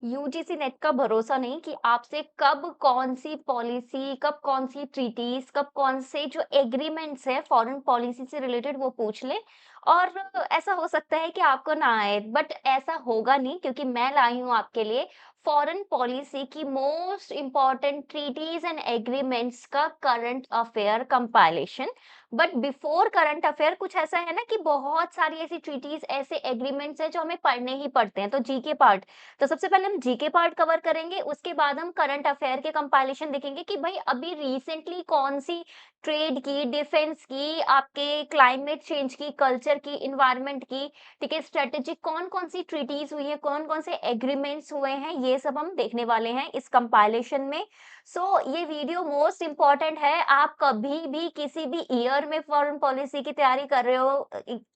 UGC net का भरोसा नहीं कि आपसे कब कौन सी पॉलिसी, कब कौन सी ट्रीटीज, कब कौन से जो एग्रीमेंट्स है फॉरेन पॉलिसी से रिलेटेड वो पूछ ले। और ऐसा हो सकता है कि आपको ना आए, बट ऐसा होगा नहीं क्योंकि मैं लाई हूँ आपके लिए फॉरेन पॉलिसी की most important treaties and agreements का current affair compilation. But before current affair कुछ ऐसा है ना कि बहुत सारी ऐसी ट्रीटीज, ऐसे एग्रीमेंट्स हैं जो हमें पढ़ने ही पड़ते हैं, तो जीके पार्ट। तो सबसे पहले हम जीके पार्ट कवर करेंगे, उसके बाद हम करंट अफेयर के कंपाइलेशन देखेंगे कि भाई अभी रिसेंटली कौन सी ट्रेड की, डिफेंस की, आपके क्लाइमेट चेंज की, कल्चर की, इन्वायरमेंट की, ठीक है, स्ट्रेटेजिक कौन-कौन सी ट्रीटीज हुई है, कौन-कौन से एग्रीमेंट्स हुए हैं, ये सब हम देखने वाले हैं इस कंपाइलेशन में। ये वीडियो मोस्ट इम्पोर्टेंट है। आप कभी भी किसी भी ईयर में फॉरेन पॉलिसी की तैयारी कर रहे हो,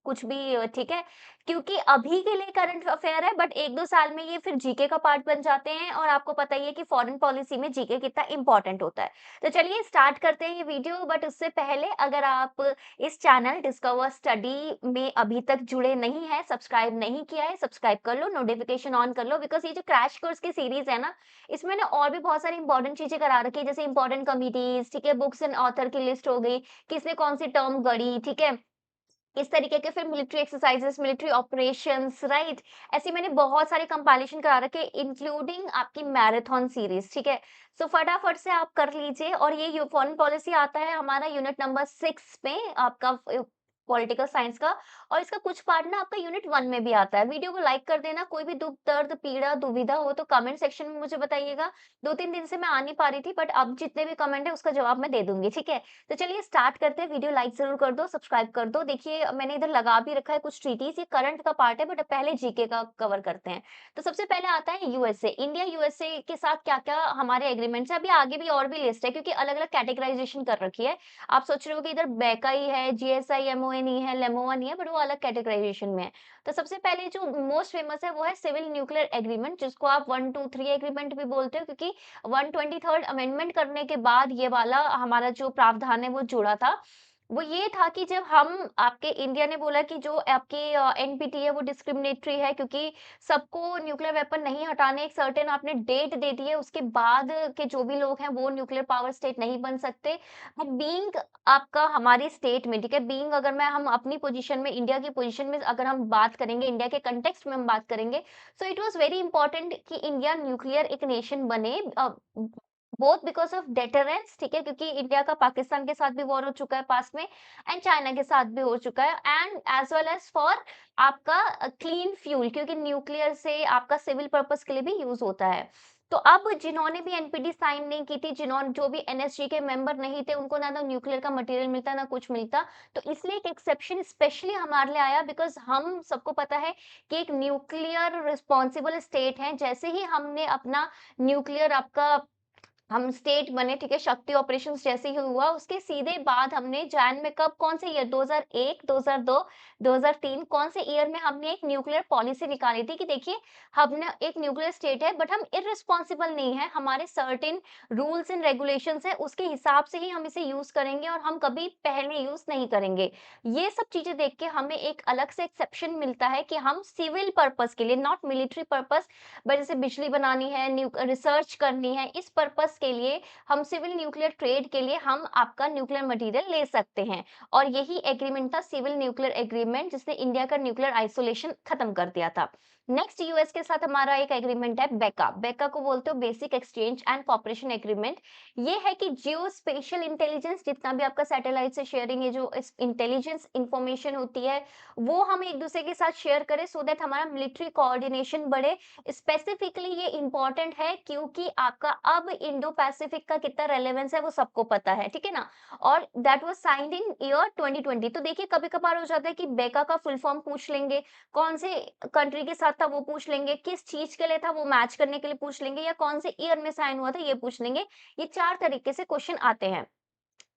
कुछ भी ठीक है, क्योंकि अभी के लिए करंट अफेयर है, बट 1-2 साल में ये फिर जीके का पार्ट बन जाते हैं और आपको पता ही है कि फॉरेन पॉलिसी में जीके कितना इम्पोर्टेंट होता है। तो चलिए स्टार्ट करते हैं ये वीडियो, बट उससे पहले अगर आप इस चैनल डिस्कवर स्टडी में अभी तक जुड़े नहीं हैं, सब्सक्राइब नहीं किया है, सब्सक्राइब कर लो, नोटिफिकेशन ऑन कर लो, बिकॉज़ ये जो क्रैश कोर्स की सीरीज़ है ना, इसमें ना और भी बहुत सारी इंपॉर्टेंट चीज़ें करा रखी है, जैसे इंपॉर्टेंट कमिटीज़, ठीक है, बुक्स एंड ऑथर की लिस्ट हो गई, किसने कौन सी टर्म गढ़ी, ठीक है? इस तरीके के फिर military exercises, military operations, right? ऐसे मैंने बहुत सारे कंपाइलेशन करा रखे हैं, इंक्लूडिंग आपकी मैराथन सीरीज, ठीक है? फटाफट से आप कर लीजिए। और ये फॉरेन पॉलिसी आता है हमारा यूनिट नंबर 6 में, आपका पॉलिटिकल साइंस का। और इसका कुछ पार्ट ना आपका यूनिट 1 में भी आता है। वीडियो को लाइक कर देना। कोई भी दुख दर्द पीड़ा दुविधा हो तो कमेंट सेक्शन में मुझे बताइएगा। 2-3 दिन से मैं आ नहीं पा रही थी, बट अब जितने भी कमेंट है उसका जवाब मैं दे दूंगी, ठीक है? तो चलिए स्टार्ट करते हैं। वीडियो लाइक ज़रूर कर दो, सब्सक्राइब कर दो। देखिए मैंने इधर लगा भी रखा है कुछ ट्रीटीज़, ये करंट का पार्ट है, बट पहले जीके का कवर करते हैं। तो सबसे पहले आता है यूएसए। इंडिया यूएसए के साथ क्या-क्या हमारे एग्रीमेंट्स हैं। अभी आगे भी और भी लिस्ट है क्योंकि अलग-अलग कैटेगराइजेशन कर रखी है। आप सोच रहे हो कि इधर बेका ही है, जीएसआई, एमओए नहीं है, लेमोआ नहीं है, बट वो अलग कैटेगराइजेशन में है। तो सबसे पहले जो मोस्ट फेमस है वो है सिविल न्यूक्लियर एग्रीमेंट, जिसको आप 1, 2, 3 एग्रीमेंट भी बोलते हो, क्योंकि 123rd अमेंडमेंट करने के बाद ये वाला हमारा जो प्रावधान है वो जुड़ा था। वो ये था कि जब हम आपके इंडिया ने बोला कि जो आपकी एनपीटी है वो डिस्क्रिमिनेटरी है, क्योंकि सबको न्यूक्लियर वेपन नहीं हटाने, एक सर्टेन आपने डेट दे दी है, उसके बाद के जो भी लोग हैं वो न्यूक्लियर पावर स्टेट नहीं बन सकते। बट बीइंग आपका हमारी स्टेट में, ठीक है, बीइंग अगर मैं हम अपनी पोजीशन में, इंडिया की पोजीशन में अगर हम बात करेंगे, इंडिया के कंटेक्स्ट में हम बात करेंगे, so it was very important कि इंडिया न्यूक्लियर एक नेशन बने, बोथ बिकॉज़ ऑफ डेटरेंस, ठीक है, क्योंकि इंडिया का पाकिस्तान के साथ भी वॉर हो चुका है पास्ट में, एंड चाइना के साथ भी हो चुका है, and as well as for आपका क्लीन फ्यूल, क्योंकि न्यूक्लियर से आपका सिविल पर्पज़ के लिए भी यूज़ होता है। तो अब जिन्होंने भी एनपीटी साइन नहीं की थी, जो भी एनएसजी के मेंबर नहीं थे, उनको ना तो न्यूक्लियर का मटेरियल मिलता, ना कुछ मिलता। तो इसलिए एक एक्सेप्शन स्पेशली हमारे लिए आया, बिकॉज़ हम सबको पता है कि एक न्यूक्लियर रिस्पॉन्सिबल स्टेट हैं। जैसे ही हमने अपना न्यूक्लियर आपका हम स्टेट बने, ठीक है, शक्ति ऑपरेशंस जैसे ही हुआ, उसके सीधे बाद हमने जैन में कब, कौन से ईयर, 2001, 2002, 2003, कौन से ईयर में हमने एक न्यूक्लियर पॉलिसी निकाली थी कि देखिए, हमने एक न्यूक्लियर स्टेट है, बट हम इर्रेस्पॉन्सिबल नहीं है, हमारे सर्टेन रूल्स एंड रेगुलेशंस है, उसके हिसाब से ही हम इसे यूज करेंगे और हम कभी पहले यूज नहीं करेंगे। ये सब चीजें देख के हमें एक अलग से एक्सेप्शन मिलता है कि हम सिविल पर्पस के लिए, नॉट मिलिट्री पर्पस, बट जैसे बिजली बनानी है, रिसर्च करनी है, इस पर्पस के लिए हम सिविल न्यूक्लियर ट्रेड के लिए हम आपका न्यूक्लियर मटेरियल ले सकते हैं। और यही एग्रीमेंट था, सिविल न्यूक्लियर एग्रीमेंट, जिसने इंडिया का न्यूक्लियर आइसोलेशन खत्म कर दिया था। नेक्स्ट यूएस के साथ हमारा एक एग्रीमेंट है बेका। बेका को बोलते हो basic exchange and cooperation agreement. ये है कि जियो स्पेशल इंटेलिजेंस, जितना भी आपका सैटेलाइट से शेयरिंग, ये जो इंटेलिजेंस इंफॉर्मेशन होती है, वो हम एक दूसरे के साथ शेयर करें, सो दैट हमारा मिलिट्री कोऑर्डिनेशन बढ़े। स्पेसिफिकली ये इम्पोर्टेंट है क्योंकि आपका अब इंडो पैसिफिक का कितना रेलेवेंस है वो सबको पता है, ठीक है ना? और that was signed in year 2020। तो देखिए कभी कभार हो जाता है कि बेका का फुल फॉर्म पूछ लेंगे, कौन से कंट्री के साथ था वो पूछ लेंगे, किस चीज के लिए था वो मैच करने के लिए पूछ लेंगे, या कौन से ईयर में साइन हुआ था ये पूछ लेंगे। ये 4 तरीके से क्वेश्चन आते हैं।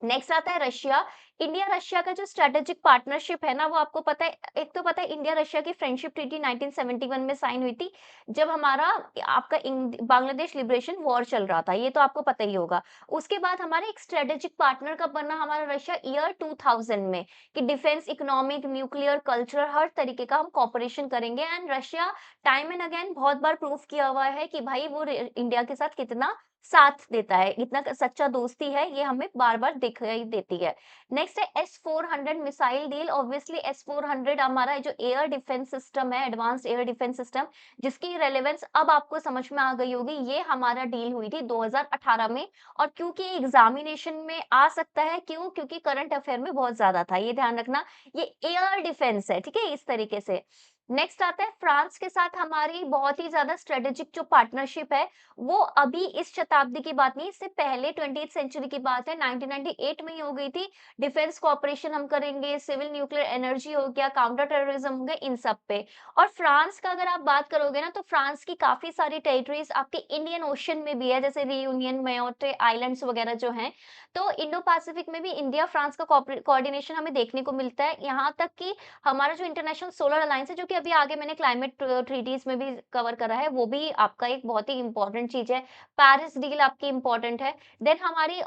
नेक्स्ट आता है रशिया। इंडिया रशिया का जो स्ट्रैटेजिक पार्टनरशिप है ना, वो आपको पता है, एक तो पता है इंडिया रशिया की फ्रेंडशिप ट्रीटी 1971 में साइन हुई थी, जब हमारा आपका बांग्लादेश लिबरेशन वॉर चल रहा था, ये तो आपको पता ही होगा। उसके बाद हमारा एक स्ट्रैटेजिक पार्टनर कब बना हमारा रशिया, ईयर 2000 में, कि डिफेंस, इकोनॉमिक, न्यूक्लियर, कल्चरल हर तरीके का हम कोऑपरेशन करेंगे। And Russia time and again बहुत बार प्रूव किया हुआ है कि भाई वो इंडिया के साथ कितना साथ देता है, इतना सच्चा दोस्ती है, ये हमें बार-बार दिखाई देती है। नेक्स्ट है S-400 missile deal. Obviously S-400 हमारा जो एयर डिफेंस सिस्टम है, एडवांस्ड एयर डिफेंस सिस्टम, जिसकी रेलेवेंस अब आपको समझ में आ गई होगी। ये हमारा डील हुई थी 2018 में, और क्योंकि एग्जामिनेशन में आ सकता है, क्यों? क्योंकि करंट अफेयर में बहुत ज्यादा था, ये ध्यान रखना। ये एयर डिफेंस है, ठीक है, इस तरीके से। नेक्स्ट आता है फ्रांस के साथ हमारी बहुत ही ज्यादा स्ट्रेटेजिक जो पार्टनरशिप है, वो अभी इस शताब्दी की बात नहीं, इससे पहले 20th सेंचुरी की बात है, 1998 में ही हो गई थी। डिफेंस कोऑपरेशन हम करेंगे, सिविल न्यूक्लियर एनर्जी हो गया, काउंटर टेररिज्म हो गया, इन सब पे। और फ्रांस का अगर आप बात करोगे ना, तो फ्रांस की काफी सारी टेरिटरीज आपके इंडियन ओशन में भी है, जैसे रियूनियन, मायोटे आइलैंड्स वगैरह जो हैं। तो इंडो पैसिफिक में भी इंडिया फ्रांस का कोऑर्डिनेशन हमें देखने को मिलता है। यहाँ तक कि हमारा जो इंटरनेशनल सोलर अलायंस है, जो कि अभी आगे मैंने क्लाइमेट ट्रीटीज में भी कवर करा है, वो भी आपका एक बहुत ही इंपॉर्टेंट चीज है। पेरिस डील आपकी इंपॉर्टेंट है। देन हमारी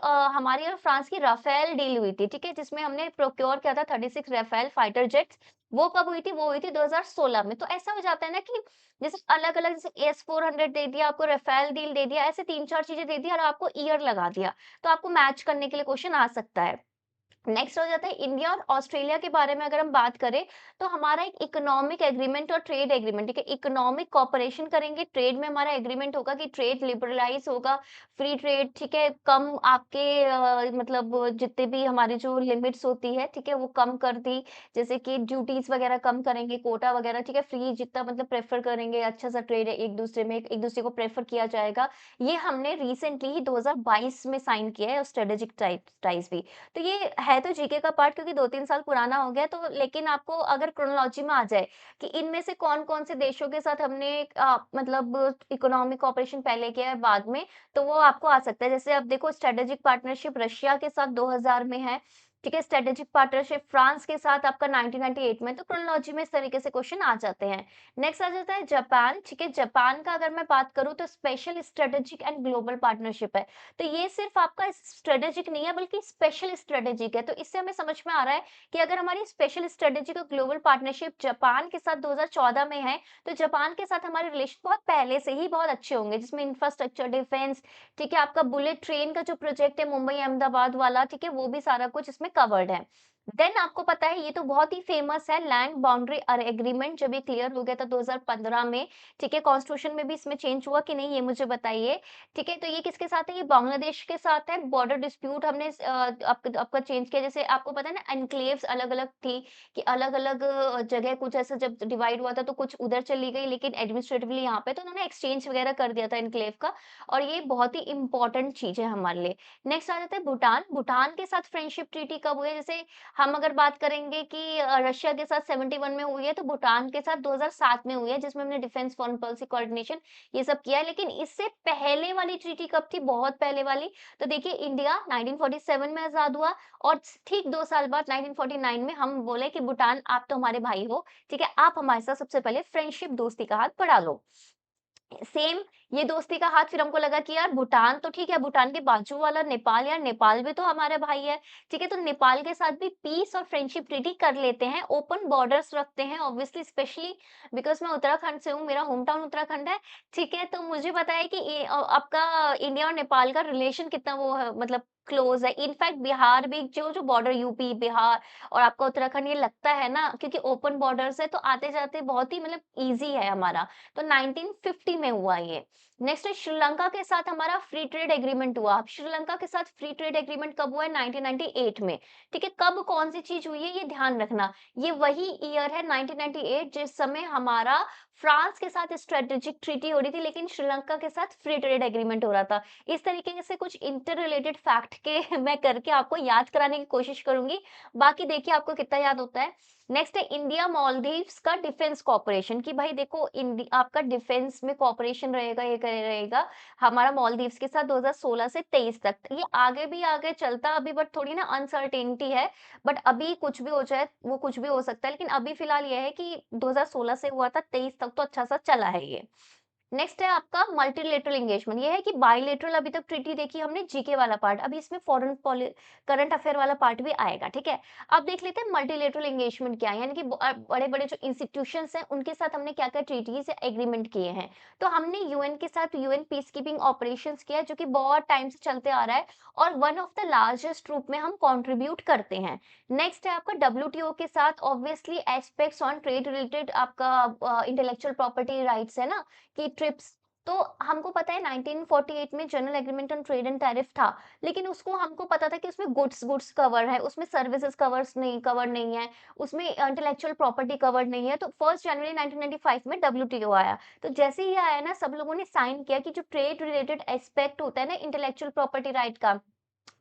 और फ्रांस की राफेल डील हुई थी, ठीक है, जिसमें हमने प्रोक्योर किया था 36 राफेल फाइटर जेट्स। वो कब हुई थी? वो हुई थी 2016 में। तो ऐसा हो जाता है ना कि जैसे अलग अलग, जैसे S-400 दे दिया आपको, राफेल डील दे दिया, ऐसे तीन चार चीजें दे दिया और आपको ईयर लगा दिया, तो आपको मैच करने के लिए क्वेश्चन आ सकता है। नेक्स्ट हो जाता है इंडिया और ऑस्ट्रेलिया के बारे में अगर हम बात करें, तो हमारा एक इकोनॉमिक एग्रीमेंट और ट्रेड एग्रीमेंट, ठीक है, इकोनॉमिक कॉपरेशन करेंगे, ट्रेड में हमारा एग्रीमेंट होगा कि ट्रेड लिबरलाइज होगा, फ्री ट्रेड, ठीक है, कम आपके मतलब जितने भी हमारी जो लिमिट्स होती है, ठीक है, वो कम कर दी, जैसे कि ड्यूटीज वगैरह कम करेंगे, कोटा वगैरह, ठीक है, फ्री जितना मतलब प्रेफर करेंगे, अच्छा सा ट्रेड है, एक दूसरे में एक दूसरे को प्रेफर किया जाएगा। ये हमने रिसेंटली ही 2022 में साइन किया है, स्ट्रेटेजिक टाइज भी। तो ये है तो जीके का पार्ट, क्योंकि 2-3 साल पुराना हो गया, तो लेकिन आपको अगर क्रोनोलॉजी में आ जाए कि इनमें से कौन-कौन से देशों के साथ हमने मतलब इकोनॉमिक कोऑपरेशन पहले किया है, बाद में, तो वो आपको आ सकता है। जैसे अब देखो, स्ट्रेटेजिक पार्टनरशिप रशिया के साथ 2000 में है, ठीक है, स्ट्रेटेजिक पार्टनरशिप फ्रांस के साथ आपका 1998 में, तो क्रोनोलॉजी में इस तरीके से क्वेश्चन आ जाते हैं। नेक्स्ट आ जाता है जापान, ठीक है, जापान का अगर मैं बात करूँ, तो special strategic and global partnership है। तो ये सिर्फ आपका स्ट्रेटेजिक नहीं है, बल्कि स्पेशल स्ट्रेटेजिक है। तो इससे हमें समझ में आ रहा है कि अगर हमारी स्पेशल स्ट्रेटेजिक और ग्लोबल पार्टनरशिप जापान के साथ 2014 में है, तो जापान के साथ हमारे रिलेशन बहुत पहले से ही बहुत अच्छे होंगे, जिसमें इंफ्रास्ट्रक्चर, डिफेंस, ठीक है, आपका बुलेट ट्रेन का जो प्रोजेक्ट है मुंबई अहमदाबाद वाला, ठीक है, वो भी सारा कुछ इसमें कवर्ड है। देन आपको पता है, ये तो बहुत ही फेमस है, लैंड बाउंड्री एग्रीमेंट, जब ये क्लियर हो गया था 2015 में, ठीक है, कॉन्स्टिट्यूशन में भी इसमें चेंज हुआ कि नहीं, ये मुझे बताइए। ठीक है, तो ये किसके साथ है? ये बांग्लादेश के साथ है। बॉर्डर डिस्प्यूट हमने आपका चेंज किया, जैसे आपको पता है ना, एन्क्लेव्स अलग-अलग थी, कि अलग-अलग जगह कुछ ऐसा जब डिवाइड हुआ था, तो कुछ उधर चली गई, लेकिन एडमिनिस्ट्रेटिवली यहाँ पे, तो उन्होंने एक्सचेंज वगैरह कर दिया था एन्क्लेव का, और ये बहुत ही इम्पोर्टेंट चीज़ है हमारे लिए। नेक्स्ट आ जाता है भूटान। भूटान के साथ फ्रेंडशिप ट्रीटी कब हुई है? जैसे हम अगर बात करेंगे कि रशिया के साथ 71 में हुई है, तो भूटान के साथ 2007 में हुई है, जिसमें हमने डिफेंस फॉरेन पॉलिसी कोऑर्डिनेशन ये सब किया है। लेकिन इससे पहले वाली ट्रीटी कब थी? बहुत पहले वाली, तो देखिए, इंडिया 1947 में आज़ाद हुआ, और ठीक 2 साल बाद 1949 में हम बोले कि भूटान, आप तो हमारे भाई हो, ठीक है, आप हमारे साथ सबसे पहले फ्रेंडशिप, दोस्ती का हाथ बढ़ा लो। सेम ये दोस्ती का हाथ, फिर हमको लगा कि यार भूटान तो ठीक है, भूटान के बाजू वाला नेपाल, यार नेपाल भी तो हमारे भाई है, ठीक है, तो नेपाल के साथ भी पीस और फ्रेंडशिप ट्रीटी कर लेते हैं, ओपन बॉर्डर्स रखते हैं, ऑब्वियसली स्पेशली बिकॉज़ मैं उत्तराखंड से हूँ, मेरा होम टाउन उत्तराखंड है, ठीक है, तो मुझे पता है कि आपका इंडिया और नेपाल का रिलेशन कितना वो है, मतलब क्लोज़ है। इनफैक्ट बिहार भी, जो-जो बॉर्डर, यूपी, बिहार और आपका उत्तराखंड, ये लगता है ना, क्योंकि ओपन बॉर्डर्स है, तो आते-जाते बहुत ही मतलब ईज़ी है हमारा। तो 1950 में हुआ ये। नेक्स्ट है श्रीलंका के साथ हमारा फ्री ट्रेड एग्रीमेंट हुआ। अब श्रीलंका के साथ फ्री ट्रेड एग्रीमेंट कब हुआ है? 1998 में। ठीक है, कब कौन सी चीज हुई है, ये ध्यान रखना। ये वही ईयर है 1998, जिस समय हमारा फ्रांस के साथ स्ट्रेटेजिक ट्रीटी हो रही थी, लेकिन श्रीलंका के साथ फ्री ट्रेड एग्रीमेंट हो रहा था। इस तरीके से कुछ इंटर रिलेटेड फैक्ट के मैं करके आपको याद कराने की कोशिश करूंगी। बाकी देखिए आपको कितना याद होता है। नेक्स्ट है इंडिया मालदीव्स का डिफेंस कॉपरेशन, कि भाई देखो, आपका डिफेंस में कॉपरेशन रहेगा ये करे रहेगा हमारा मालदीव्स के साथ 2016 से 23 तक। ये आगे भी आगे चलता अभी बट थोड़ी ना अनसर्टेनिटी है, बट अभी कुछ भी हो जाए, वो कुछ भी हो सकता है। लेकिन अभी फिलहाल ये है कि 2016 से हुआ था, 23 तक तो अच्छा-सा चला है ये। नेक्स्ट है आपका मल्टीलेटरल एंगेजमेंट। ये है कि बायलैटरल अभी तक ट्रीटी देखी हमने, जीके वाला पार्ट, अभी इसमें फॉरेन पॉलि करंट अफेयर वाला पार्ट भी आएगा, ठीक है? अब देख लेते हैं मल्टीलेटरल एंगेजमेंट क्या है, यानी कि बड़े-बड़े जो इंस्टीट्यूशंस हैं, उनके साथ हमने क्या-क्या ट्रीटीज़ या एग्रीमेंट किए हैं। तो हमने यूएन के साथ यूएन पीस कीपिंग ऑपरेशंस किया है, जो कि बहुत टाइम से चलते आ रहा है और वन ऑफ द लार्जेस्ट रूप में हम कंट्रीब्यूट करते हैं। नेक्स्ट है आपका डब्ल्यूटीओ के साथ obviously aspects on trade related आपका इंटेलेक्चुअल प्रॉपर्टी राइट्स है ना, कि ट्रिप्स। तो हमको पता है 1948 में general agreement on trade and tariff था, लेकिन उसको हमको पता था कि उसमें गुड्स गुड्स कवर है, उसमें सर्विसेज कवर नहीं है, उसमें इंटेलेक्चुअल प्रॉपर्टी कवर नहीं है। तो 1 जनवरी 1995 में डब्ल्यूटीओ आया। तो जैसे ही आया ना, सब लोगों ने साइन किया कि जो ट्रेड रिलेटेड एस्पेक्ट होता है ना इंटेलेक्चुअल प्रॉपर्टी राइट का,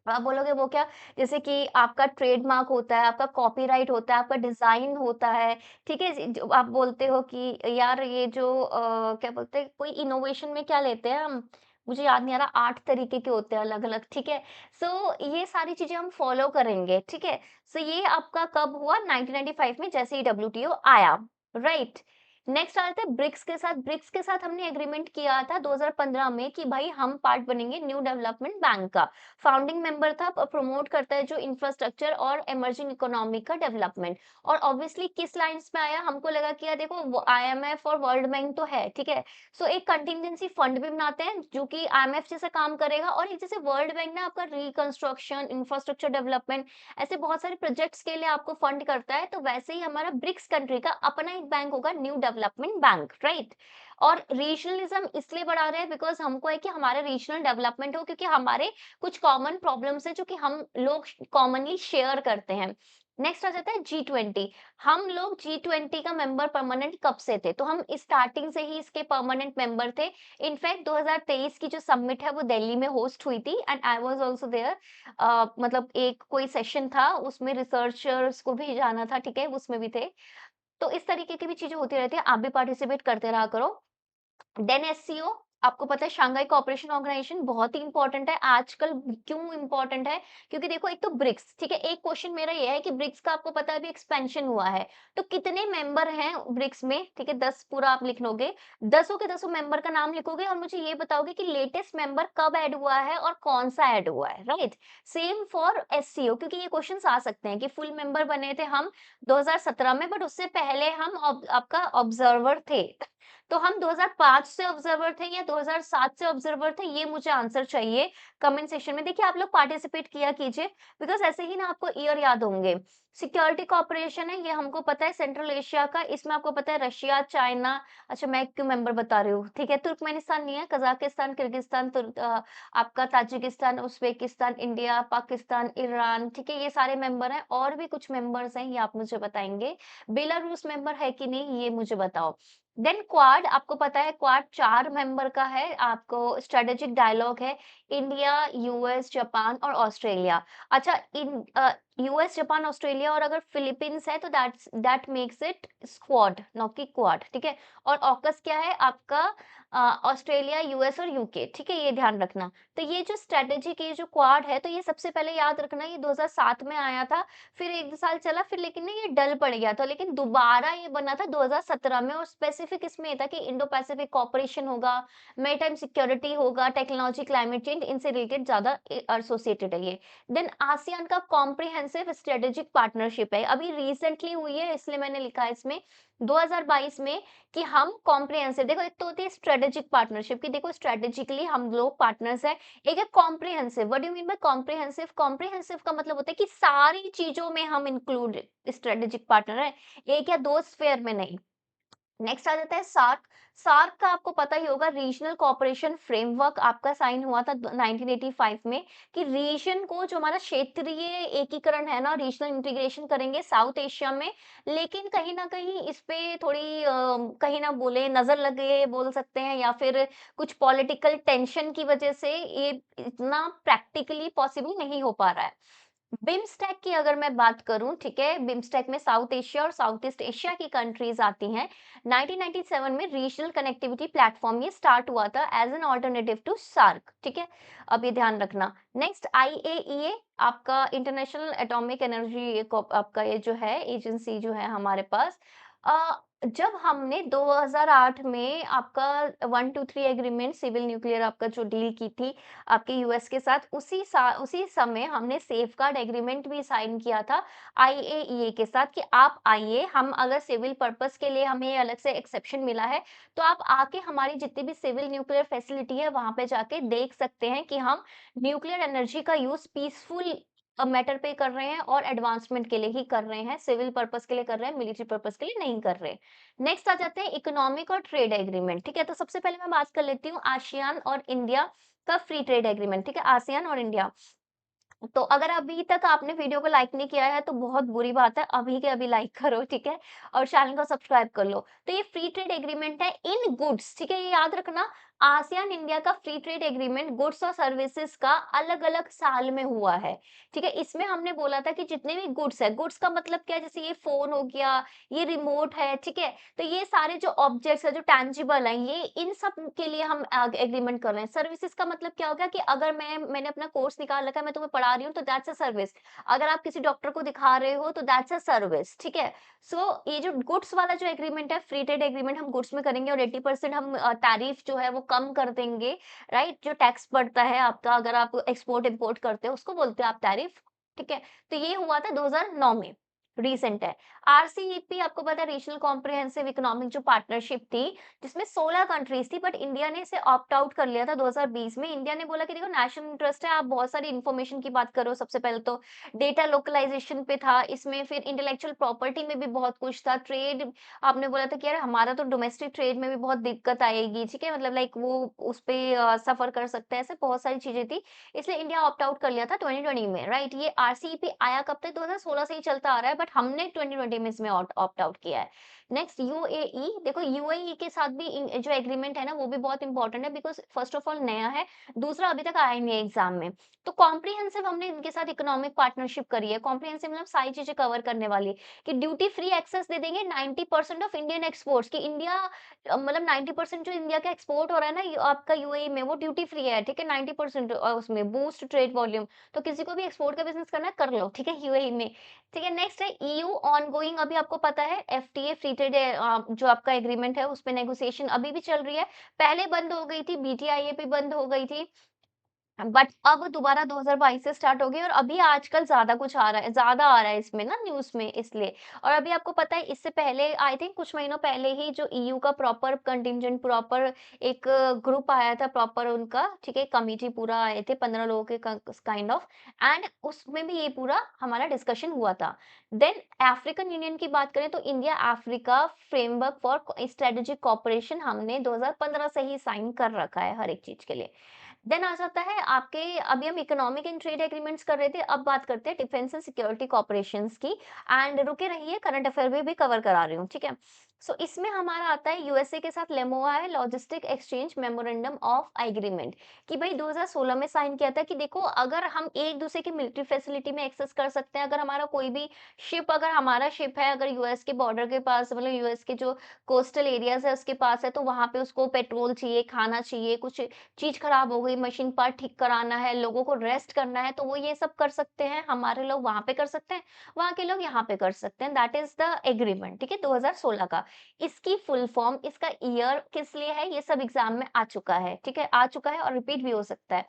आप बोलोगे वो क्या? जैसे कि आपका ट्रेडमार्क होता है, आपका कॉपीराइट होता है, आपका डिज़ाइन होता है, ठीक है? जो आप बोलते हो कि यार ये जो क्या बोलते हैं, कोई इनोवेशन में क्या लेते हैं हम? मुझे याद नहीं आ रहा, 8 तरीके के होते हैं अलग-अलग, ठीक है? सो ये सारी चीज़ें हम फॉलो करेंगे, ठीक है? सो ये आपका कब हुआ? 1995 में, जैसे ही डब्ल्यूटीओ आया, राइट? नेक्स्ट आ जाता है ब्रिक्स के साथ। ब्रिक्स के साथ हमने एग्रीमेंट किया था 2015 में कि भाई हम पार्ट बनेंगे न्यू डेवलपमेंट बैंक का। फाउंडिंग मेंबर था, प्रमोट करता है जो इंफ्रास्ट्रक्चर और इमर्जिंग इकोनॉमी का डेवलपमेंट। और ऑब्वियसली किस लाइंस में आया, हमको लगा कि यार देखो आईएमएफ और वर्ल्ड बैंक तो है, ठीक है? सो एक कंटिजेंसी फंड भी बनाते हैं जो कि आईएमएफ जैसा काम करेगा, और एक जैसे वर्ल्ड बैंक ना आपका रिकंस्ट्रक्शन, इंफ्रास्ट्रक्चर डेवलपमेंट, ऐसे बहुत सारे प्रोजेक्ट्स के लिए आपको फंड करता है। तो वैसे ही हमारा ब्रिक्स कंट्री का अपना एक बैंक होगा, न्यू डेवलपमेंट बैंक, राइट? और रीजनलिज्म इसलिए बढ़ा रहे हैं बिकॉज हमको है कि हमारा रीजनल डेवलपमेंट हो, क्योंकि हमारे कुछ कॉमन प्रॉब्लम्स हैं जो कि हम लोग कॉमनली शेयर करते हैं। नेक्स्ट आ जाता है G20। हम लोग G20 का मेंबर परमानेंट कब से थे? तो हम स्टार्टिंग से ही इसके परमानेंट मेंबर थे। इनफैक्ट 2023 की जो समिट है वो दिल्ली में होस्ट हुई थी and I was also there. मतलब एक कोई सेशन था, उसमें रिसर्चर्स को भी जाना था, ठीक है? उसमें भी थे। तो इस तरीके की भी चीजें होती रहती है, आप भी पार्टिसिपेट करते रहा करो। देन एससीओ, आपको पता है शंघाई कोऑपरेशन ऑर्गेनाइजेशन बहुत ही इंपॉर्टेंट है आजकल। क्यों इंपॉर्टेंट है? क्योंकि देखो, एक तो ब्रिक्स, ठीक है? एक क्वेश्चन मेरा ये है कि ब्रिक्स का आपको पता है अभी एक्सपेंशन हुआ है, तो कितने मेंबर हैं ब्रिक्स में? ठीक है, 10 पूरा आप लिख लोगे, 10 के 10 मेंबर का नाम लिखोगे और मुझे ये बताओगे कि लेटेस्ट मेंबर कब ऐड हुआ है और कौन सा ऐड हुआ है, राइट? सेम फॉर एससीओ, क्योंकि ये क्वेश्चन आ सकते हैं कि फुल मेंबर बने थे हम 2017 में, बट उससे पहले हम आपका ऑब्जर्वर थे। तो हम 2005 से ऑब्जर्वर थे या 2007 से ऑब्जर्वर थे, ये मुझे आंसर चाहिए कमेंट सेक्शन में। देखिए, आप लोग पार्टिसिपेट किया कीजिए, बिकॉज ऐसे ही ना आपको ईयर याद होंगे। सिक्योरिटी कॉपरेशन है, ये हमको पता है सेंट्रल एशिया का, इसमें आपको पता है रशिया, चाइना, अच्छा मैं क्यों मेंबर बता रही हूँ, ठीक है? तुर्कमेनिस्तान नहीं है, कजाकिस्तान, किर्गिस्तान, आपका Tajikistan, Uzbekistan, India, Pakistan, Iran, ठीक है? ये सारे मेंबर हैं, और भी कुछ मेंबर्स हैं, ये आप मुझे बताएंगे। बेलारूस मेंबर है कि नहीं, ये मुझे बताओ। देन क्वाड, आपको पता है क्वाड 4 मेंबर का है, आपको स्ट्रेटेजिक डायलॉग है, इंडिया, यूएस, जापान और ऑस्ट्रेलिया। अच्छा, यूएस, जापान, ऑस्ट्रेलिया और अगर फिलीपींस है तो that makes it squad, not कि क्वाड, ठीक है? और ऑकस क्या है आपका? ऑस्ट्रेलिया, यूएस और यूके, ठीक है? ये ध्यान रखना। तो ये जो स्ट्रेटेजिक, ये जो क्वाड है, तो ये सबसे पहले याद रखना, ये 2007 में आया था, फिर 1-2 साल चला, फिर लेकिन ना ये डल पड़ गया था, लेकिन दोबारा ये बना था 2017 में, और स्पेसिफिक इसमें ये था कि इंडो पैसिफिक कोऑपरेशन होगा, मैरीटाइम सिक्योरिटी होगा, टेक्नोलॉजी, क्लाइमेट चेंज, इनसे रिलेटेड ज़्यादा एसोसिएटेड है ये। देन आसियान का कॉम्प्रिहेंसिव स्ट्रेटेजिक पार्टनरशिप है, अभी रिसेंटली हुई है, इसलिए मैंने लिखा है इसमें 2022 में कि हम कॉम्प्रिहेंसिव, देखो एक तो होती है स्ट्रेटेजिक पार्टनरशिप की, देखो स्ट्रेटेजिकली हम लोग पार्टनर्स हैं, एक है comprehensive. What do you mean by comprehensive? Comprehensive का मतलब होता है कि सारी चीजों में हम इंक्लूड स्ट्रेटेजिक पार्टनर है, एक या दो स्फेयर में नहीं। नेक्स्ट आ जाता है सार्क। सार्क का आपको पता ही होगा, रीजनल कोऑपरेशन फ्रेमवर्क आपका साइन हुआ था 1985 में, कि रीजन को, जो हमारा क्षेत्रीय एकीकरण है ना, रीजनल इंटीग्रेशन करेंगे साउथ एशिया में। लेकिन कहीं ना कहीं इस पे थोड़ी कहीं ना बोले नजर लग गई बोल सकते हैं, या फिर कुछ पॉलिटिकल टेंशन की वजह से ये इतना प्रैक्टिकली पॉसिबल नहीं हो पा रहा है। बिम्स्टेक की अगर मैं बात करूँ, ठीक है? बिम्स्टेक में साउथ एशिया और साउथ ईस्ट एशिया की कंट्रीज़ आती हैं। 1997 में रीजनल कनेक्टिविटी प्लेटफ़ॉर्म ये स्टार्ट हुआ था as an alternative to SAARC, ठीक है? अब ये ध्यान रखना। नेक्स्ट आईएईए आपका इंटरनेशनल एटॉमिक एनर्जी को आपका ये जो है एजेंसी जो है हमारे पास जब हमने 2008 में आपका 123 एग्रीमेंट सिविल न्यूक्लियर आपका जो डील की थी आपके यूएस के साथ उसी समय हमने सेफगार्ड एग्रीमेंट भी साइन किया था आईएईए के साथ कि आप आइए, हम अगर सिविल पर्पस के लिए हमें अलग से एक्सेप्शन मिला है, तो आप आके हमारी जितनी भी सिविल न्यूक्लियर फैसिलिटी है, वहाँ पे जाके देख सकते हैं कि हम न्यूक्लियर एनर्जी का यूज़ पीसफुल मैटर पे कर रहे हैं और एडवांसमेंट के लिए ही कर रहे हैं, सिविल पर्पस के लिए कर रहे हैं, मिलिट्री पर्पस के लिए नहीं कर रहे। नेक्स्ट आ जाते हैं इकोनॉमिक और ट्रेड एग्रीमेंट, ठीक है? तो सबसे पहले मैं बात कर लेती हूँ आसियान और इंडिया का फ्री ट्रेड एग्रीमेंट, ठीक है? आसियान और इंडिया। तो अगर अभी तक आपने वीडियो को लाइक नहीं किया है तो बहुत बुरी बात है, अभी के अभी लाइक करो, ठीक है? और चैनल को सब्सक्राइब कर लो। तो ये फ्री ट्रेड एग्रीमेंट है इन गुड्स, ठीक है? ये याद रखना आसियान इंडिया का फ्री ट्रेड एग्रीमेंट गुड्स और सर्विसेज का अलग-अलग साल में हुआ है, ठीक है? इसमें हमने बोला था कि जितने भी गुड्स है, गुड्स का मतलब क्या है? जैसे ये फ़ोन हो गया, ये रिमोट है, ठीक है? तो ये सारे जो ऑब्जेक्ट्स हैं, जो टैंजिबल हैं, ये इन सब के लिए हम एग्रीमेंट कर रहे हैं। सर्विसेज़ का मतलब क्या हो गया कि अगर मैंने अपना कोर्स निकाल रखा है, मैं तुम्हें पढ़ा रही हूँ, तो दैट्स अ सर्विस। अगर आप किसी डॉक्टर को दिखा रहे हो, तो दैट्स अ सर्विस, ठीक है? सो ये जो गुड्स वाला जो एग्रीमेंट है, फ्री ट्रेड एग्रीमेंट हम गुड्स में करेंगे और 80% हम टैरिफ जो है वो कम कर देंगे, राइट? जो टैक्स बढ़ता है आपका अगर आप एक्सपोर्ट इम्पोर्ट करते हो, उसको बोलते हैं आप टैरिफ, ठीक है? तो ये हुआ था 2009 में, रीसेंट है। आरसीईपी आपको पता है रीजनल कॉम्प्रिहेंसिव इकोनॉमिक जो पार्टनरशिप थी, जिसमें 16 कंट्रीज़ थी बट इंडिया ने इसे ऑप्ट आउट कर लिया था 2020 में। इंडिया ने बोला कि देखो नेशनल इंटरेस्ट है, आप बहुत सारी इन्फॉर्मेशन की बात करो सबसे पहले तो डेटा लोकलाइजेशन पे था, इसमें फिर इंटेलेक्चुअल प्रॉपर्टी में भी बहुत कुछ था, ट्रेड आपने बोला था कि यार हमारा तो डोमेस्टिक ट्रेड में भी बहुत दिक्कत आएगी, ठीक है? मतलब लाइक वो उस पे सफ़र कर सकता है, ऐसे बहुत सारी चीज़ें थी। इसलिए इंडिया ऑप्ट आउट कर लिया था 2020 में, राइट? ये आरसीईपी आया कब तक 2016 से ही चलता आ रहा है बट हमने 2020 में इसमें ऑप्ट आउट किया है। नेक्स्ट यूएई देखो यूएई के साथ भी जो एग्रीमेंट है ना वो भी बहुत इंपॉर्टेंट है बिकॉज़ फर्स्ट ऑफ ऑल नया है, दूसरा अभी तक आया ही नहीं है एग्ज़ाम में। तो कॉम्प्रिहेंसिव हमने इनके साथ इकोनॉमिक पार्टनरशिप करी है। कॉम्प्रिहेंसिव मतलब सारी चीज़ें कवर करने वाली कि ड्यूटी फ्री एक्सेस दे देंगे 90% ऑफ इंडियन एक्सपोर्ट्स कि इंडिया मतलब 90% जो इंडिया का एक्सपोर्ट हो रहा है ना आपका यूएई में वो ड्यूटी फ्री है, ठीक है? 90% उसमें बूस्ट ट्रेड वॉल्यूम तो किसी को भी एक्सपोर्ट का बिज़नेस करना है कर लो, ठीक है? यूएई में, ठीक है? नेक्स्ट है ईयू ऑनगोइंग अभी आपको पता है एफटीए फ्री ट्रेड जो आपका एग्रीमेंट है उसपे नेगोशिएशन अभी भी चल रही है। पहले बंद हो गई थी, बीटीआईए पे बंद हो गई थी। बट अब दोबारा 2022 से स्टार्ट हो गई और अभी आजकल ज़्यादा कुछ आ रहा है ज़्यादा आ रहा है इसमें ना न्यूज़ में इसलिए। और अभी आपको पता है इससे पहले आई थिंक कुछ महीनों पहले ही जो ईयू का प्रॉपर कंटिंजेंट प्रॉपर एक ग्रुप आया था प्रॉपर उनका, ठीक है? कमिटी पूरा आए थे 15 लोगों के काइंड ऑफ एंड उसमें भी ये पूरा हमारा डिस्कशन हुआ था। देन अफ्रीकन यूनियन की बात करें तो India Africa framework for strategic cooperation हमने 2015 से ही साइन कर रखा है हर एक चीज़ के लिए। देन आ जाता है आपके अभी हम इकोनॉमिक एंड ट्रेड एग्रीमेंट्स कर रहे थे, अब बात करते हैं डिफेंस एंड सिक्योरिटी कोऑपरेशंस की एंड रुके रहिए करंट अफेयर में भी कवर करा रही हूँ, ठीक है? सो इसमें हमारा आता है यूएसए के साथ लेमोआ है logistic exchange memorandum of agreement कि भाई 2016 में साइन किया था कि देखो अगर हम एक दूसरे की मिलिट्री फैसिलिटी में एक्सेस कर सकते हैं, अगर हमारा कोई भी शिप अगर हमारा शिप है अगर यूएस के बॉर्डर के पास मतलब यूएस के जो कोस्टल एरियाज है उसके पास है तो वहां पे उसको पेट्रोल चाहिए, खाना चाहिए, कुछ चीज़ खराब हो गई, मशीन पार्ट ठीक कराना है, लोगों को रेस्ट करना है, तो वो ये सब कर सकते हैं। हमारे लोग वहाँ पे कर सकते हैं, वहाँ के लोग यहाँ पे कर सकते हैं। दैट इज़ द एग्रीमेंट, ठीक है? 2016 का। इसकी फुल फॉर्म, इसका ईयर किस लिए है, ये सब एग्ज़ाम में आ चुका है, ठीक है? आ चुका है और रिपीट भी हो सकता है।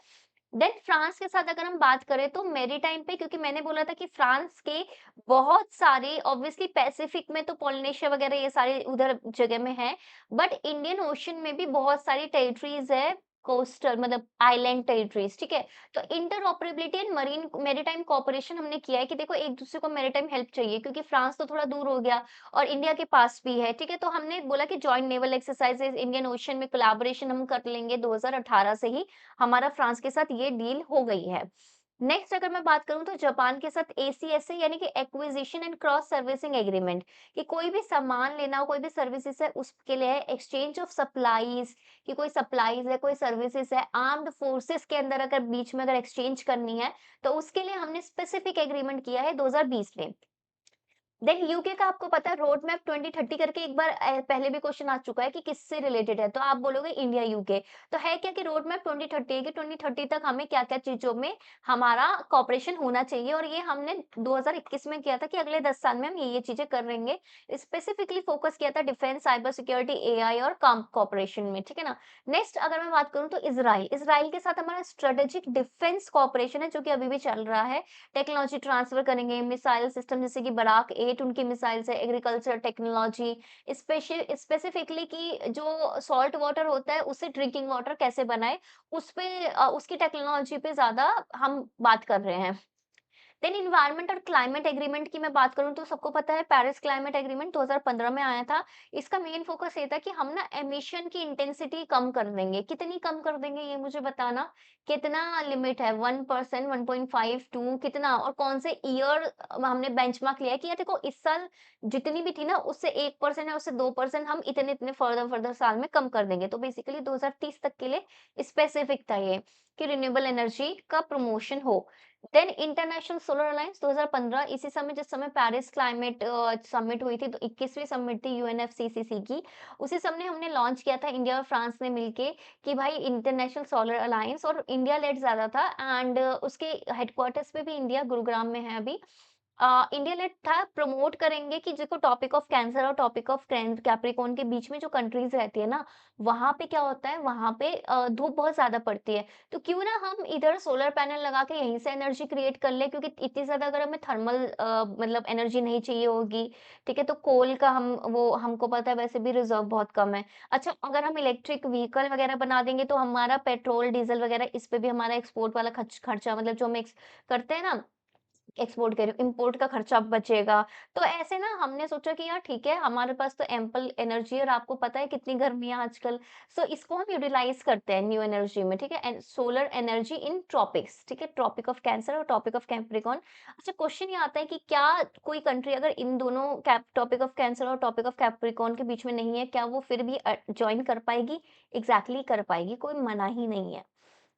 देन फ्रांस के साथ अगर हम बात करें तो मैरीटाइम पे क्योंकि मैंने बोला था कि फ्रांस के बहुत सारे ऑब्वियसली पैसिफिक में तो पोलिनेशिया वगैरह ये सारे उधर जगह में है बट इंडियन ओशन में भी बहुत सारी टेरिटरीज है कोस्टल मतलब आइलैंड टेरिटरीज, ठीक है? तो interoperability and marine maritime cooperation हमने किया है कि देखो एक दूसरे को मैरीटाइम हेल्प चाहिए क्योंकि फ्रांस तो थोड़ा दूर हो गया और इंडिया के पास भी है, ठीक है? तो हमने बोला कि joint naval exercises Indian ocean में कोलैबोरेशन हम कर लेंगे 2018 से ही हमारा फ्रांस के साथ ये डील हो गई है। नेक्स्ट अगर मैं बात करूँ तो जापान के साथ एसीएसए यानी कि acquisition and cross servicing agreement, कि कोई भी सामान लेना हो, कोई भी सर्विसेज है उसके लिए एक्सचेंज ऑफ सप्लाईज, कि कोई सप्लाईज है, कोई सर्विसेज है, आर्म्ड फोर्सेस के अंदर अगर बीच में अगर एक्सचेंज करनी है, तो उसके लिए हमने स्पेसिफिक एग्रीमेंट किया है 2020 में। देन यूके का आपको पता है रोड मैप 2030 करके एक बार पहले भी क्वेश्चन आ चुका है कि किससे रिलेटेड है, तो आप बोलोगे इंडिया यूके। तो है क्या कि रोड मैप 2030 है कि 2030 तक हमें क्या-क्या चीज़ों में हमारा कोऑपरेशन होना चाहिए, और ये हमने 2021 में किया था कि अगले 10 साल में हम ये चीज़ें करेंगे। स्पेसिफिकली फोकस किया था डिफेंस, साइबर सिक्योरिटी, एआई और काम कोऑपरेशन में, ठीक है ना? नेक्स्ट अगर मैं बात करूँ तो इज़राइल, इज़राइल के साथ हमारा स्ट्रेटेजिक डिफेंस कोऑपरेशन है जो कि अभी भी चल रहा है। टेक्नोलॉजी ट्रांसफर करेंगे, मिसाइल सिस्टम जैसे कि बराक 8 उनकी मिसाइल्स है, एग्रीकल्चर टेक्नोलॉजी, स्पेसिफिकली कि जो सॉल्ट वाटर होता है उससे ड्रिंकिंग वाटर कैसे बनाएँ, उसपे उसकी टेक्नोलॉजी पे ज़्यादा हम बात कर रहे हैं। देन एनवायरनमेंट और क्लाइमेट एग्रीमेंट की मैं बात करूँ तो सबको पता है पेरिस क्लाइमेट एग्रीमेंट 2015 में आया था। इसका मेन फोकस ये था कि हम ना एमिशन की इंटेंसिटी कम कर देंगे। कितनी कम कर देंगे ये मुझे बताना? कितना लिमिट है 1%, 1.5, 2 कितना और कौन से ईयर हमने बेंचमार्क लिया है कि यार देखो इस साल जितनी भी थी ना उससे 1% या उससे 2% हम इतने-इतने फर्दर साल में कम कर देंगे। तो बेसिकली 2030 तक के लिए स्पेसिफिक था ये कि रिन्यूएबल एनर्जी का प्रमोशन हो। देन इंटरनेशनल सोलर अलायंस 2015 इसी समय जिस समय पेरिस क्लाइमेट समिट हुई थी तो 21वीं समिट थी यूएनएफसीसीसी की। उसी समय हमने लॉन्च किया था इंडिया और फ्रांस ने मिलके कि भाई इंटरनेशनल सोलर अलायंस, और इंडिया लेड ज़्यादा था एंड उसके हेडक्वार्टर्स पे भी इंडिया गुरुग्राम में है अभी। इंडिया लेड था प्रमोट करेंगे कि देखो टॉपिक ऑफ कैंसर और टॉपिक ऑफ कैप्रिकॉर्न के बीच में जो कंट्रीज रहती है ना, वहां पे क्या होता है, वहां पे धूप बहुत ज्यादा पड़ती है। तो क्यों ना हम इधर सोलर पैनल लगा के यहीं से एनर्जी क्रिएट कर ले, क्योंकि इतनी ज्यादा अगर हमें थर्मल मतलब एनर्जी नहीं चाहिए होगी। ठीक है, तो कोल का हम वो हमको पता है वैसे भी रिजर्व बहुत कम है। अच्छा, अगर हम इलेक्ट्रिक व्हीकल वगैरह बना देंगे तो हमारा पेट्रोल डीजल वगैरह इस पे भी हमारा एक्सपोर्ट वाला खर्चा मतलब जो हम करते हैं ना, एक्सपोर्ट कह रही हूँ, इम्पोर्ट का खर्चा बचेगा। तो ऐसे ना हमने सोचा कि यार ठीक है, हमारे पास तो एम्पल एनर्जी है और आपको पता है कितनी गर्मी है आजकल। सो इसको हम यूटिलाइज़ करते हैं न्यू एनर्जी में, ठीक है? And solar energy in tropics, ठीक है? ट्रॉपिक ऑफ कैंसर और ट्रॉपिक ऑफ कैप्रिकॉर्न। अच्छा, क्वेश्चन ये आता है कि क्या कोई कंट्री अगर इन दोनों कैप टॉपिक ऑफ कैंसर और टॉपिक ऑफ कैप्रिकॉर्न के बीच में नहीं है, क्या वो फिर भी जॉइन कर पाएगी? एग्ज़ैक्टली कर पाएगी, कोई मना ही नहीं है।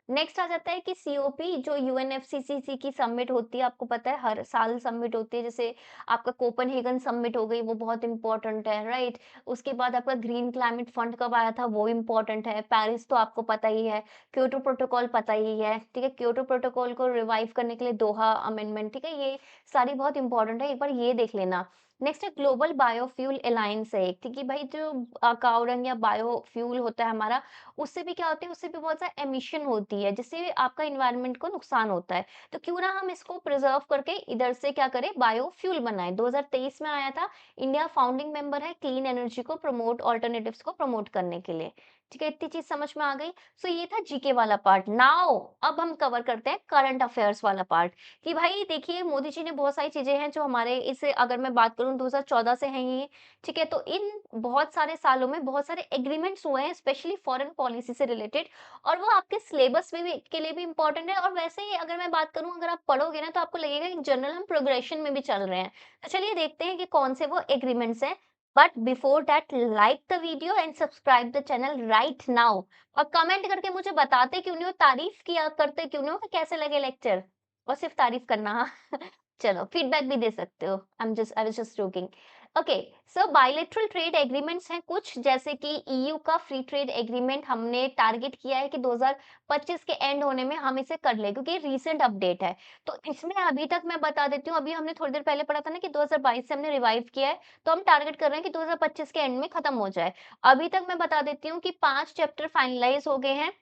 नेक्स्ट आ जाता है कि सीओपी जो यूएनएफसीसीसी की समिट होती है, आपको पता है हर साल समिट होती है, जैसे आपका कोपेनहेगन समिट हो गई, वो बहुत इंपॉर्टेंट है, राइट? उसके बाद आपका ग्रीन क्लाइमेट फंड कब आया था, वो इंपॉर्टेंट है। पेरिस तो आपको पता ही है, क्योटो प्रोटोकॉल पता ही है, ठीक है? क्योटो प्रोटोकॉल को रिवाइव करने के लिए दोहा अमेंडमेंट, ठीक है? ये सारी बहुत इंपॉर्टेंट है, एक बार ये देख लेना। नेक्स्ट है ग्लोबल बायोफ्यूल अलायंस है एक, ठीक है भाई, जो कावरंग या बायोफ्यूल होता है हमारा, उससे भी क्या होता है, उससे भी बहुत ज़्यादा एमिशन होती है, जिससे आपका एनवायरनमेंट को नुकसान होता है। तो क्यों ना हम इसको प्रिजर्व करके इधर से क्या करें, बायोफ्यूल बनाएँ। 2023 में आया था, इंडिया फाउंडिंग मेंबर है क्लीन एनर्जी को प्रमोट अल्टरनेटिव्स को प्रमोट करने के लिए। ठीक है, इतनी चीज़ समझ में आ गई। सो ये था जीके वाला पार्ट। नाउ अब हम कवर करते हैं करंट अफेयर्स वाला पार्ट, कि भाई देखिए मोदी जी ने बहुत सारी चीज़ें हैं जो हमारे इस अगर मैं बात करूँ 2014 से हैं ये, ठीक है? तो इन बहुत सारे सालों में बहुत सारे एग्रीमेंट्स हुए हैं स्पेशली फॉरेन पॉलिसी से रिलेटेड, और वो आपके सिलेबस में भी के लिए भी इम्पोर्टेंट है, और वैसे ही अगर मैं बात करूँ अगर आप पढ़ोगे ना तो आपको लगेगा कि जनरल हम प्रोग्रेशन में भी चल रहे हैं। तो चलिए देखते हैं कि कौन से वो एग्रीमेंट्स हैं। But before that like the video and subscribe the channel right now, और कमेंट करके मुझे बताते क्यों नहीं हो, तारीफ किया करते क्यों नहीं हो कि कैसे लगे लेक्चर, और सिर्फ तारीफ करना हाँ। चलो फीडबैक भी दे सकते हो, I was just joking. Okay, so bilateral trade agreements हैं कुछ, जैसे कि ईयू का फ्री ट्रेड एग्रीमेंट हमने टारगेट किया है कि 2025 के एंड होने में हम इसे कर लें, क्योंकि रीसेंट अपडेट है। तो इसमें अभी तक मैं बता देती हूँ, अभी हमने थोड़ी देर पहले पढ़ा था ना कि 2022 से हमने रिवाइव किया है, तो हम टारगेट कर रहे हैं कि 2025 के एंड में खत्म हो जाए। अभी तक मैं बता देती हूँ कि 5 चैप्टर फाइनलाइज हो गए हैं,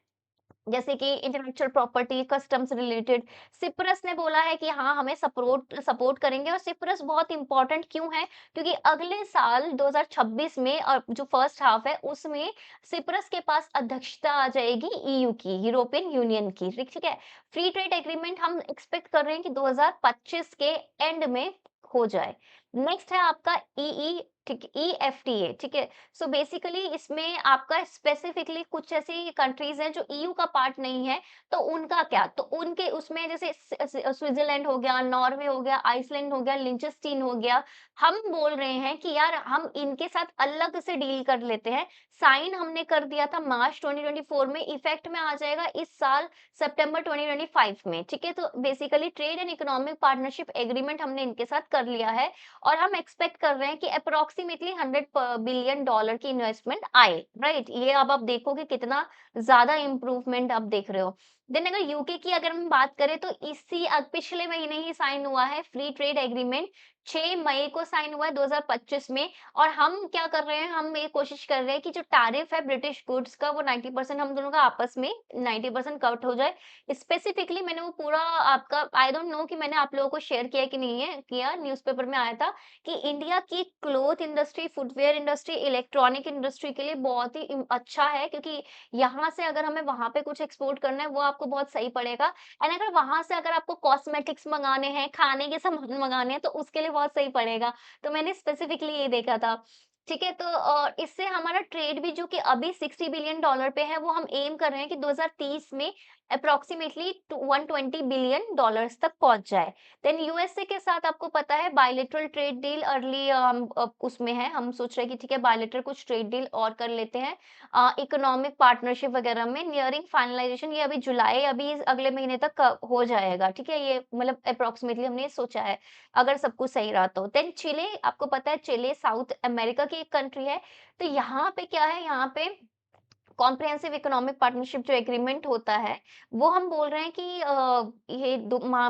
जैसे कि intellectual property, customs related. Cyprus ने बोला है कि हाँ, हमें सपोर्ट सपोर्ट करेंगे, और सिप्रस बहुत इंपॉर्टेंट क्यों है? क्योंकि अगले साल 2026 में और जो फर्स्ट हाफ है उसमें सिप्रस के पास अध्यक्षता आ जाएगी ईयू की, यूरोपियन यूनियन की, ठीक है? फ्री ट्रेड एग्रीमेंट हम एक्सपेक्ट कर रहे हैं कि 2025 के एंड में हो जाए। नेक्स्ट है आपका ईई, ठीक है, ईएफटीए, ठीक है। सो बेसिकली इसमें आपका स्पेसिफिकली कुछ ऐसी कंट्रीज़ हैं जो ईयू का पार्ट नहीं है, तो उनका क्या? तो उनके उसमें जैसे स्विट्ज़रलैंड हो गया, नॉर्वे हो गया, आइसलैंड हो गया, लिंचेस्टीन हो गया। हम बोल रहे हैं कि यार हम इनके साथ अलग से डील कर लेते हैं। साइन हमने कर दिया था मार्च 2024 में, इफेक्ट में आ जाएगा इस साल सितंबर 2025 में, ठीक है? तो basically trade and economic partnership agreement हमने इनके साथ कर लिया है और हम एक्सपेक्ट कर रहे हैं कि अप्रॉक्सिमेटली 100 बिलियन डॉलर की इन्वेस्टमेंट आए, राइट? ये अब आप देखोगे कितना ज़्यादा इम्प्रूवमेंट आप देख रहे हो। देन अगर यूके की अगर हम बात करें तो पिछले महीने ही साइन हुआ है फ्री ट्रेड एग्रीमेंट, 6 मई को साइन हुआ है 2025 में। और हम क्या कर रहे हैं, हम ये कोशिश कर रहे हैं कि जो टैरिफ है ब्रिटिश गुड्स का वो 90% हम दोनों का आपस में 90% कट हो जाए। स्पेसिफिकली मैंने वो पूरा आपका आई डोंट नो कि मैंने आप लोगों को शेयर किया कि नहीं है किया, न्यूज़पेपर में आया था कि इंडिया की cloth industry, footwear industry, electronic industry के लिए बहुत ही अच्छा है, क्योंकि यहाँ से अगर हमें वहाँ पे कुछ एक्सपोर्ट करना है वो आपको बहुत सही पड़ेगा। एंड अगर वहाँ से अगर आपको कॉस्मेटिक्स मंगाने हैं, खाने के सामान मंगाने हैं तो उसके लिए बहुत सही पड़ेगा। तो मैंने स्पेसिफिकली ये देखा था। ठीक है, तो इससे हमारा ट्रेड भी जो कि अभी 60 बिलियन डॉलर पे है, वो हम एम कर रहे हैं कि 2030 में अप्रॉक्सिमेटली 120 बिलियन डॉलर्स तक पहुंच जाए। देन यूएसए के साथ आपको पता है बायलैटरल ट्रेड डील अर्ली उसमें है, हम सोच रहे हैं कि ठीक है बायलैटरल कुछ ट्रेड डील और कर लेते हैं इकोनॉमिक पार्टनरशिप वगैरह में, नियरिंग फाइनलाइजेशन। ये अभी जुलाई, अभी अगले महीने तक हो जाएगा, ठीक है, ये मतलब अप्रॉक्सिमेटली हमने ये सोचा है अगर सब कुछ सही रहा तो। देन चिले, आपको पता है चिले साउथ अमेरिका की एक कंट्री है। तो यहाँ पे क्या है, यहाँ पे कॉम्प्रिहेंसिव इकोनॉमिक पार्टनरशिप जो एग्रीमेंट होता है, वो हम बोल रहे हैं कि ये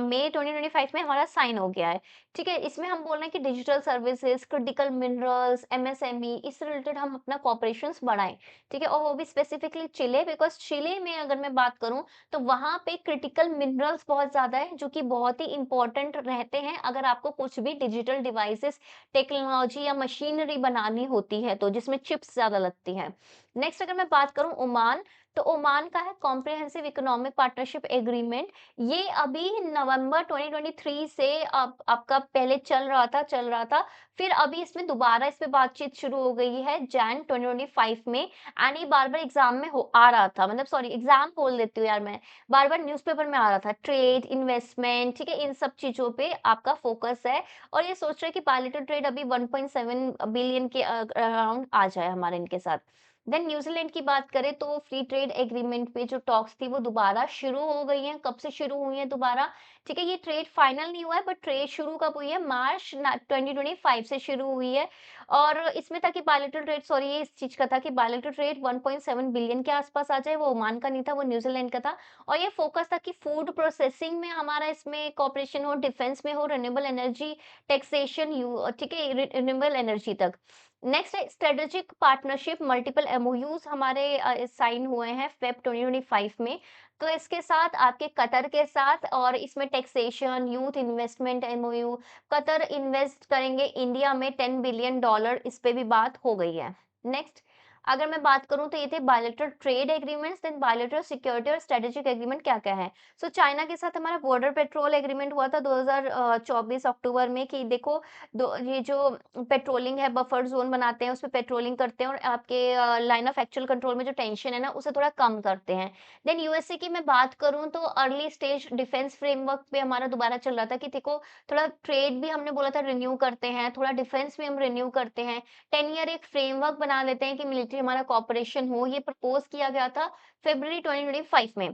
मई 2025 में हमारा साइन हो गया है। ठीक है, इसमें हम बोल रहे हैं कि digital services, critical minerals, MSME, इससे रिलेटेड हम अपना कॉपरेशंस बढ़ाएं। ठीक है, और वो भी स्पेसिफिकली चिले, बिकॉज चिले में अगर मैं बात करूं तो वहां पे क्रिटिकल मिनरल्स बहुत ज्यादा है जो कि बहुत ही इंपॉर्टेंट रहते हैं अगर आपको कुछ भी डिजिटल डिवाइसेस, टेक्नोलॉजी या मशीनरी बनानी होती है तो, जिसमें चिप्स ज्यादा लगती हैं। नेक्स्ट अगर मैं बात करूं ओमान, तो ओमान का है कॉम्प्रिहेंसिव इकोनॉमिक पार्टनरशिप एग्रीमेंट। ये अभी नवंबर 2023 से आपका पहले चल रहा था, फिर अभी इसमें दोबारा इस पे बातचीत शुरू हो गई है जैन 2025 में। एंड ये बार बार एग्जाम में हो आ रहा था, मतलब सॉरी एग्जाम बोल देती हूँ यार मैं, बार बार न्यूज़पेपर में आ रहा था, ट्रेड, इन्वेस्टमेंट, ठीक है, इन सब चीजों पे आपका फोकस है। और ये सोच रहे हैं कि बायलैटरल ट्रेड अभी 1.7 बिलियन के अराउंड आ जाए हमारे इनके साथ। देन न्यूजीलैंड की बात करें तो फ्री ट्रेड एग्रीमेंट पे जो टॉक्स थी वो दोबारा शुरू हो गई हैं। कब से शुरू हुई हैं दोबारा? ठीक है, ये ट्रेड फाइनल नहीं हुआ है, बट ट्रेड शुरू कब हुई है? मार्च 2025 से शुरू हुई है। और इसमें था कि बायलैटरल ट्रेड, सॉरी ये इस चीज का था कि बायलैटरल ट्रेड 1.7 बिलियन के आसपास आ जाए, वो ओमान का नहीं था, वो न्यूजीलैंड का था। और ये फोकस था कि फूड प्रोसेसिंग में हमारा इसमें कॉपरेशन हो, डिफेंस में हो, रिन्यूएबल एनर्जी, टैक्सेशन, ठीक है, रिन्यूएबल एनर्जी तक। नेक्स्ट है स्ट्रेटेजिक पार्टनरशिप, मल्टीपल एमओयूज हमारे साइन हुए हैं फेब 2025 में। तो इसके साथ आपके कतर के साथ, और इसमें taxation, youth investment MOU, Qatar invest करेंगे इंडिया में 10 बिलियन डॉलर, इस पे भी बात हो गई है। नेक्स्ट अगर मैं बात करूं तो ये थे bilateral trade agreements. Then bilateral security और स्ट्रेटेजिक एग्रीमेंट क्या क्या है? सो चाइना के साथ हमारा बॉर्डर पेट्रोल एग्रीमेंट हुआ था 2024 अक्टूबर में, कि देखो ये जो पेट्रोलिंग है, बफर ज़ोन बनाते हैं, उसमें पेट्रोलिंग करते हैं और आपके लाइन ऑफ एक्चुअल कंट्रोल में जो टेंशन है ना, उसे थोड़ा कम करते हैं। देन यूएसए की मैं बात करूँ तो अर्ली स्टेज डिफेंस फ्रेमवर्क पे हमारा दोबारा चल रहा था कि देखो थोड़ा ट्रेड भी हमने बोला था रिन्यू करते हैं, थोड़ा डिफेंस भी हम रिन्यू करते हैं। 10 ईयर एक फ्रेमवर्क बना लेते हैं कि मिलिट्री हमारा कोऑपरेशन हो, ये प्रपोज किया गया था फरवरी 2025 में।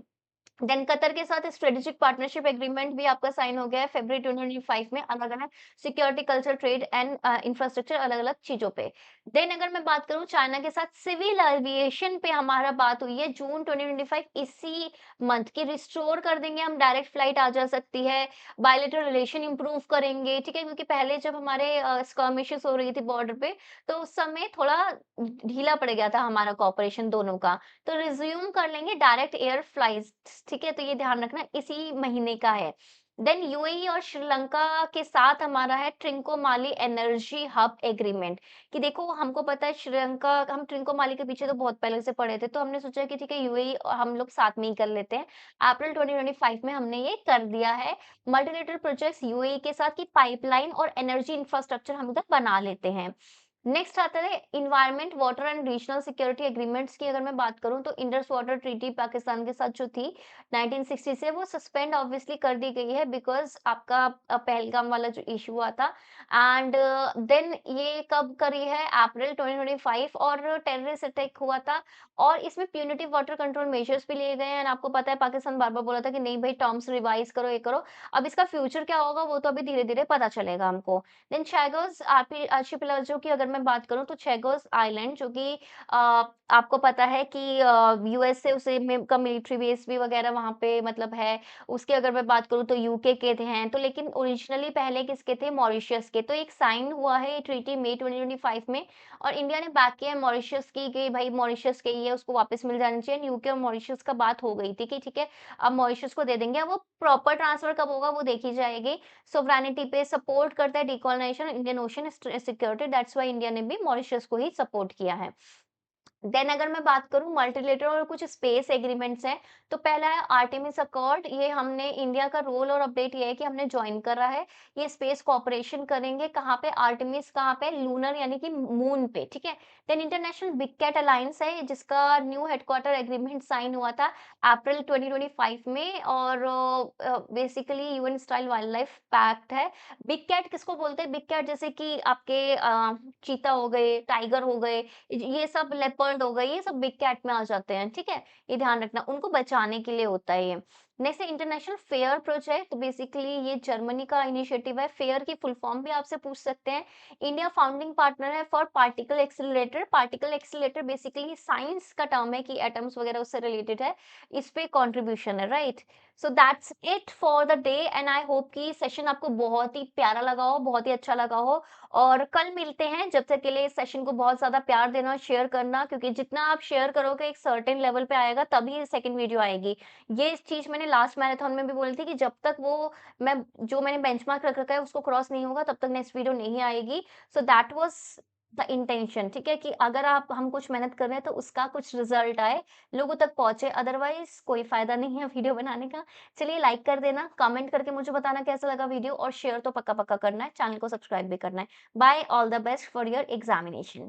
देन कतर के साथ स्ट्रेटेजिक पार्टनरशिप एग्रीमेंट भी आपका साइन हो गया है फरवरी 2025 में, अलग अलग security, culture, trade and infrastructure, अलग अलग चीजों पे। देन अगर मैं बात करूं चाइना के साथ सिविल एविएशन पे हमारा बात हुई है जून 2025, इसी मंथ की रिस्टोर कर देंगे हम, डायरेक्ट फ्लाइट आ जा सकती है, बायलैटरल रिलेशन इंप्रूव करेंगे, ठीक है, क्योंकि पहले जब हमारे स्कर्मिशेस हो रही थी बॉर्डर पे तो उस समय थोड़ा ढीला पड़ गया था हमारा कॉपरेशन दोनों का। तो रिज्यूम कर लेंगे डायरेक्ट एयर फ्लाइट्स, ठीक है, तो ये ध्यान रखना इसी महीने का है। देन यूएई और श्रीलंका के साथ हमारा है ट्रिंकोमाली एनर्जी हब एग्रीमेंट कि देखो हमको पता है श्रीलंका हम ट्रिंकोमाली के पीछे तो बहुत पहले से पड़े थे तो हमने सोचा कि ठीक है यूएई और हम लोग साथ में ही कर लेते हैं। अप्रैल 2025 में हमने ये कर दिया है। मल्टीलेटरल प्रोजेक्ट्स यूएई के साथ की पाइपलाइन और एनर्जी इंफ्रास्ट्रक्चर हम इधर बना लेते हैं। नेक्स्ट आता है environment water and regional security agreements की अगर मैं बात करूं तो इंडस वाटर ट्रीटी पाकिस्तान के साथ जो थी 1960 से वो सस्पेंड ऑब्वियसली कर दी गई है बिकॉज आपका पहलगाम वाला जो इशू हुआ था। एंड देन ये कब करी है अप्रैल 2025 और टेररिस्ट अटैक हुआ था और इसमें प्यूनिटिव वाटर कंट्रोल मेजर्स भी लिए गए हैं। एंड आपको पता है पाकिस्तान बार बार बोला था कि नहीं भाई टर्म्स रिवाइज करो ये करो। अब इसका फ्यूचर क्या होगा वो तो अभी धीरे धीरे पता चलेगा हमको। देन चैगोस आर्चिपेलागो की अगर मैं बात करूँ तो चैगोस आइलैंड जो कि आपको पता है कि यूएस से उसे में का मिलिट्री बेस भी वगैरह वहाँ पे मतलब है। उसकी अगर मैं बात करूँ तो यूके के थे हैं तो लेकिन ओरिजिनली पहले किसके थे मॉरिशस के। तो एक साइन हुआ है ये ट्रीटी मई 2025 में और इंडिया ने बैक किया है मॉरिशस की कि भाई मॉरिशस के ही है उसको वापस मिल जानी चाहिए। यूके और मॉरिशस का बात हो गई थी कि ठीक है अब मॉरिशस को दे देंगे। अब वो प्रॉपर ट्रांसफर कब होगा वो देखी जाएगी। सोवरेनिटी पे सपोर्ट करता है decolonisation Indian ocean security that's why India ने भी मॉरिशस को ही सपोर्ट किया है। देन अगर मैं बात करूँ मल्टीलेटरल और कुछ स्पेस एग्रीमेंट्स हैं, तो पहला है आर्टेमिस अकॉर्ड। ये हमने इंडिया का रोल और अपडेट ये है कि हमने जॉइन करा है। ये स्पेस कोऑपरेशन करेंगे कहाँ पे आर्टेमिस कहाँ पे लूनर यानी कि मून पे, ठीक है। Then international big cat alliance है जिसका न्यू हेडक्वार्टर एग्रीमेंट साइन हुआ था अप्रैल 2025 में और basically UN style wildlife pact है। बिग कैट किसको बोलते हैं? बिग कैट जैसे कि आपके चीता हो गए, टाइगर हो गए, ये सब लेपर्ड हो गए, ये सब बिग कैट में आ जाते हैं, ठीक है? ये ध्यान रखना, उनको बचाने के लिए होता है ये। नेक्स्ट है इंटरनेशनल फेयर प्रोजेक्ट, बेसिकली ये जर्मनी का इनिशिएटिव है। फेयर की फुल फॉर्म भी आपसे पूछ सकते हैं। इंडिया फाउंडिंग पार्टनर है for particle accelerator. Particle accelerator basically science का टर्म है कि एटम्स वगैरह उससे रिलेटेड है। इस पे कंट्रीब्यूशन है, right? So that's it for the day and I hope कि सेशन आपको बहुत ही प्यारा लगा हो, बहुत ही अच्छा लगा हो। और कल मिलते हैं, जब तक के लिए इस सेशन को बहुत ज़्यादा प्यार देना और शेयर करना क्योंकि जितना आप शेयर करोगे एक सर्टेन लेवल पे आएगा तभी सेकंड वीडियो आएगी। ये चीज़ मैंने लास्ट मैराथन में भी बोली थी कि जब तक वो मैंने बेंचमार्क रख रखा है उसको क्रॉस नहीं होगा तब तक नेक्स्ट वीडियो नहीं आएगी। So that was the intention, ठीक है? कि अगर आप हम कुछ मेहनत कर रहे हैं तो उसका कुछ रिजल्ट आए, लोगों तक पहुँचे, अदरवाइज़ कोई फ़ायदा नहीं है वीडियो बनाने का। चलिए लाइक कर देना, कमेंट करके मुझे बताना कैसा लगा वीडियो और शेयर तो पक्का-पक्का करना है, चैनल को सब्सक्राइब भी करना है। Bye, all the best for your examination.